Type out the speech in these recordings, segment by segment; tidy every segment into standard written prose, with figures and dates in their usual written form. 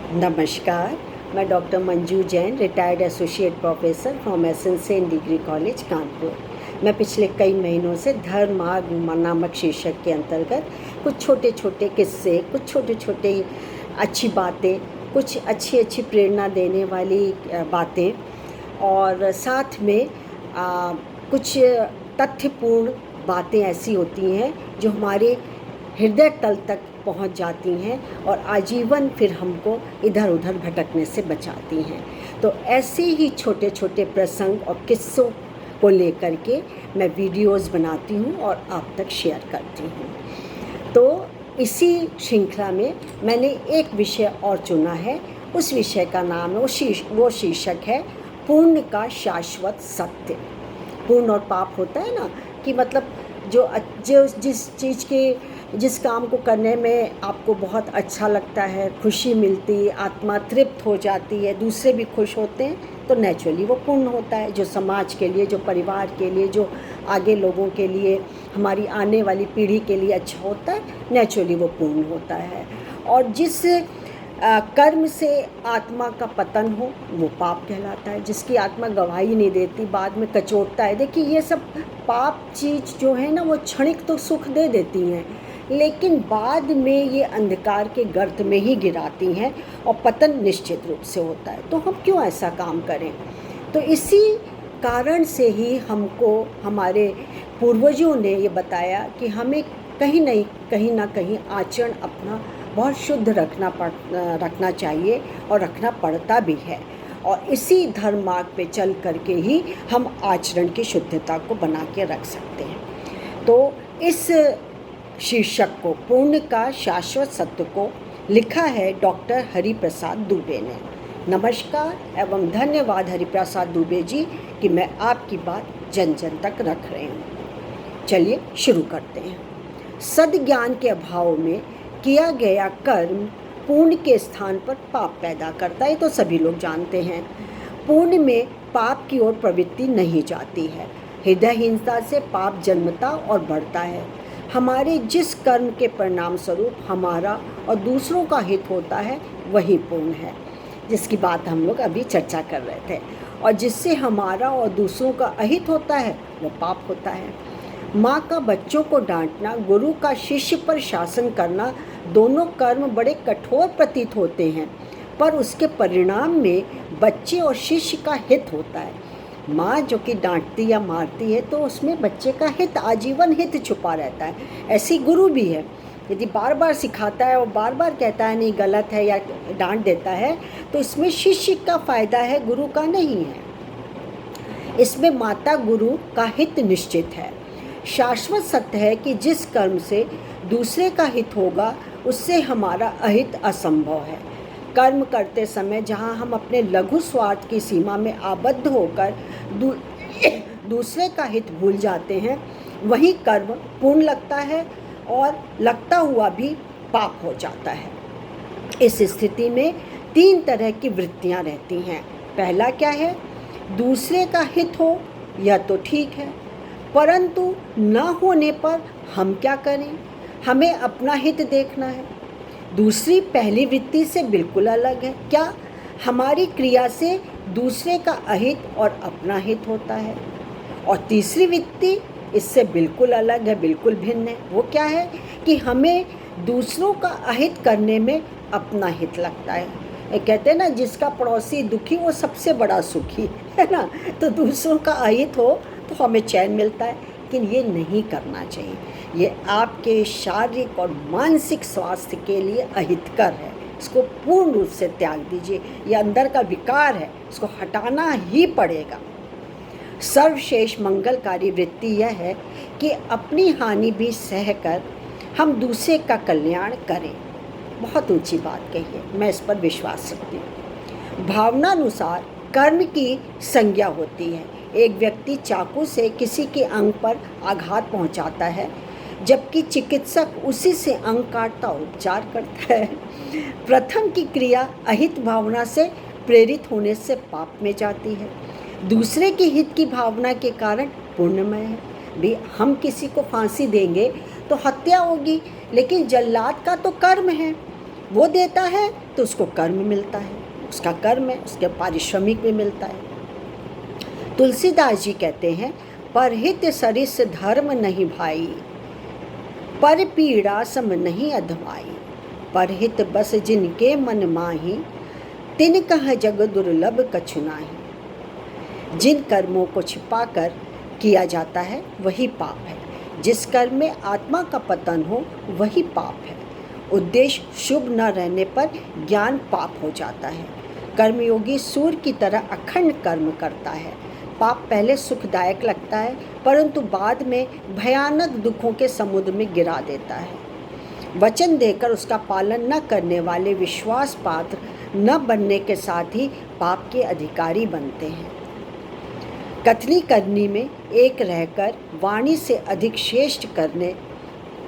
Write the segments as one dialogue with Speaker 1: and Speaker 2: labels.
Speaker 1: नमस्कार। मैं doctor Manju Jain, retired associate professor from S N Sen degree college Kanpur. मैं पिछले कई महीनों से धर्म मार्ग नामक शीर्षक के अंतर्गत कुछ छोटे छोटे किस्से, कुछ छोटे छोटे अच्छी बातें, कुछ अच्छी अच्छी प्रेरणा देने वाली बातें और साथ में कुछ तथ्यपूर्ण बातें ऐसी होती हैं जो हमारे हृदय तल तक पहुंच जाती हैं और आजीवन फिर हमको इधर उधर भटकने से बचाती हैं। तो ऐसे ही छोटे छोटे प्रसंग और किस्सों को लेकर के मैं वीडियोस बनाती हूं और आप तक शेयर करती हूं। तो इसी श्रृंखला में मैंने एक विषय और चुना है। उस विषय का नाम है, वो शीर्षक है पुण्य का शाश्वत सत्य। पुण्य और पाप होता है ना, कि मतलब जो जिस काम को करने में आपको बहुत अच्छा लगता है, खुशी मिलती, आत्मा तृप्त हो जाती है, दूसरे भी खुश होते हैं, तो नेचुरली वो पुण्य होता है। जो समाज के लिए, जो परिवार के लिए, जो आगे लोगों के लिए, हमारी आने वाली पीढ़ी के लिए अच्छा होता है, नेचुरली वो पुण्य होता है। और जिस कर्म से आत्मा का पतन हो वो पाप कहलाता है। जिसकी आत्मा गवाही नहीं देती, बाद में कचोटता है। देखिए, ये सब पाप चीज़ जो है ना, वो क्षणिक तो सुख दे देती हैं, लेकिन बाद में ये अंधकार के गर्त में ही गिराती हैं और पतन निश्चित रूप से होता है। तो हम क्यों ऐसा काम करें? तो इसी कारण से ही हमको हमारे पूर्वजों ने ये बताया कि हमें कहीं ना कहीं आचरण अपना बहुत शुद्ध रखना चाहिए और रखना पड़ता भी है। और इसी धर्म मार्ग पे चल करके ही हम आचरण की शुद्धता को बना के रख सकते हैं। तो इस शीर्षक को, पुण्य का शाश्वत सत्य को, लिखा है डॉक्टर हरिप्रसाद दुबे ने। नमस्कार एवं धन्यवाद हरिप्रसाद दुबे जी कि मैं आपकी बात जन जन तक रख रहे हूँ। चलिए शुरू करते हैं। सद्ज्ञान के अभाव में किया गया कर्म पुण्य के स्थान पर पाप पैदा करता है, तो सभी लोग जानते हैं। पुण्य में पाप की ओर प्रवृत्ति नहीं जाती है। हृदयहीनता से पाप जन्मता और बढ़ता है। हमारे जिस कर्म के परिणाम स्वरूप हमारा और दूसरों का हित होता है वही पुण्य है, जिसकी बात हम लोग अभी चर्चा कर रहे थे। और जिससे हमारा और दूसरों का अहित होता है वो पाप होता है। माँ का बच्चों को डांटना, गुरु का शिष्य पर शासन करना, दोनों कर्म बड़े कठोर प्रतीत होते हैं, पर उसके परिणाम में बच्चे और शिष्य का हित होता है। माँ जो कि डांटती या मारती है तो उसमें बच्चे का हित, आजीवन हित छुपा रहता है। ऐसी गुरु भी है, यदि बार बार सिखाता है और बार बार कहता है नहीं गलत है या डांट देता है, तो इसमें शिष्य का फायदा है, गुरु का नहीं है। इसमें माता गुरु का हित निश्चित है। शाश्वत सत्य है कि जिस कर्म से दूसरे का हित होगा उससे हमारा अहित असंभव है। कर्म करते समय जहाँ हम अपने लघु स्वार्थ की सीमा में आबद्ध होकर दूसरे का हित भूल जाते हैं, वही कर्म पुण्य लगता है और लगता हुआ भी पाप हो जाता है। इस स्थिति में 3 तरह की वृत्तियाँ रहती हैं। पहला क्या है? दूसरे का हित हो यह तो ठीक है, परंतु न होने पर हम क्या करें? हमें अपना हित देखना है। दूसरी पहली वृत्ति से बिल्कुल अलग है। क्या? हमारी क्रिया से दूसरे का अहित और अपना हित होता है। और तीसरी वृत्ति इससे बिल्कुल अलग है, बिल्कुल भिन्न है। वो क्या है? कि हमें दूसरों का अहित करने में अपना हित लगता है। कहते हैं ना, जिसका पड़ोसी दुखी वो सबसे बड़ा सुखी है ना। तो दूसरों का अहित हो तो हमें चैन मिलता है, लेकिन ये नहीं करना चाहिए। ये आपके शारीरिक और मानसिक स्वास्थ्य के लिए अहितकर है। इसको पूर्ण रूप से त्याग दीजिए। ये अंदर का विकार है, इसको हटाना ही पड़ेगा। सर्वश्रेष्ठ मंगलकारी वृत्ति यह है कि अपनी हानि भी सहकर हम दूसरे का कल्याण करें। बहुत ऊंची बात कही है, मैं इस पर विश्वास रखती हूँ। भावनानुसार कर्म की संज्ञा होती है। एक व्यक्ति चाकू से किसी के अंग पर आघात पहुंचाता है, जबकि चिकित्सक उसी से अंग काटता उपचार करता है। प्रथम की क्रिया अहित भावना से प्रेरित होने से पाप में जाती है, दूसरे के हित की भावना के कारण पुण्यमय है। भी हम किसी को फांसी देंगे तो हत्या होगी, लेकिन जल्लाद का तो कर्म है, वो देता है तो उसको कर्म मिलता है, उसका कर्म है, उसके पारिश्रमिक भी मिलता है। तुलसीदास जी कहते हैं, परहित सरिस धर्म नहीं भाई, पर पीड़ा सम नहीं अधमाई, परहित बस जिनके मन माही, तिन कह जग दुर्लभ कछु नाही। जिन कर्मों को छिपाकर किया जाता है वही पाप है, जिस कर्म में आत्मा का पतन हो वही पाप है। उद्देश्य शुभ न रहने पर ज्ञान पाप हो जाता है। कर्मयोगी सूर्य की तरह अखंड कर्म करता है। पाप पहले सुखदायक लगता है, परंतु बाद में भयानक दुखों के समुद्र में गिरा देता है। वचन देकर उसका पालन न करने वाले विश्वास पात्र न बनने के साथ ही पाप के अधिकारी बनते हैं। कथनी करनी में एक रहकर वाणी से अधिक श्रेष्ठ करने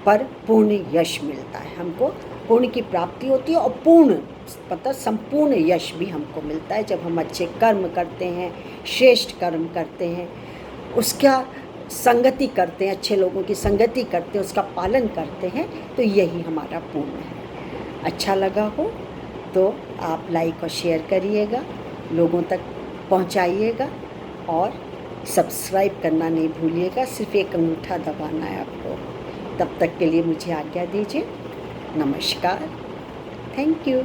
Speaker 1: पर पूर्ण यश मिलता है। हमको पूर्ण की प्राप्ति होती है और पूर्ण संपूर्ण यश भी हमको मिलता है जब हम अच्छे कर्म करते हैं, श्रेष्ठ कर्म करते हैं, उसका संगति करते हैं, अच्छे लोगों की संगति करते हैं, उसका पालन करते हैं, तो यही हमारा पूर्ण है। अच्छा लगा हो तो आप लाइक और शेयर करिएगा, लोगों तक पहुंचाइएगा और सब्सक्राइब करना नहीं भूलिएगा। सिर्फ एक अंगूठा दबाना है आपको। तब तक के लिए मुझे आज्ञा दीजिए। नमस्कार। Thank you.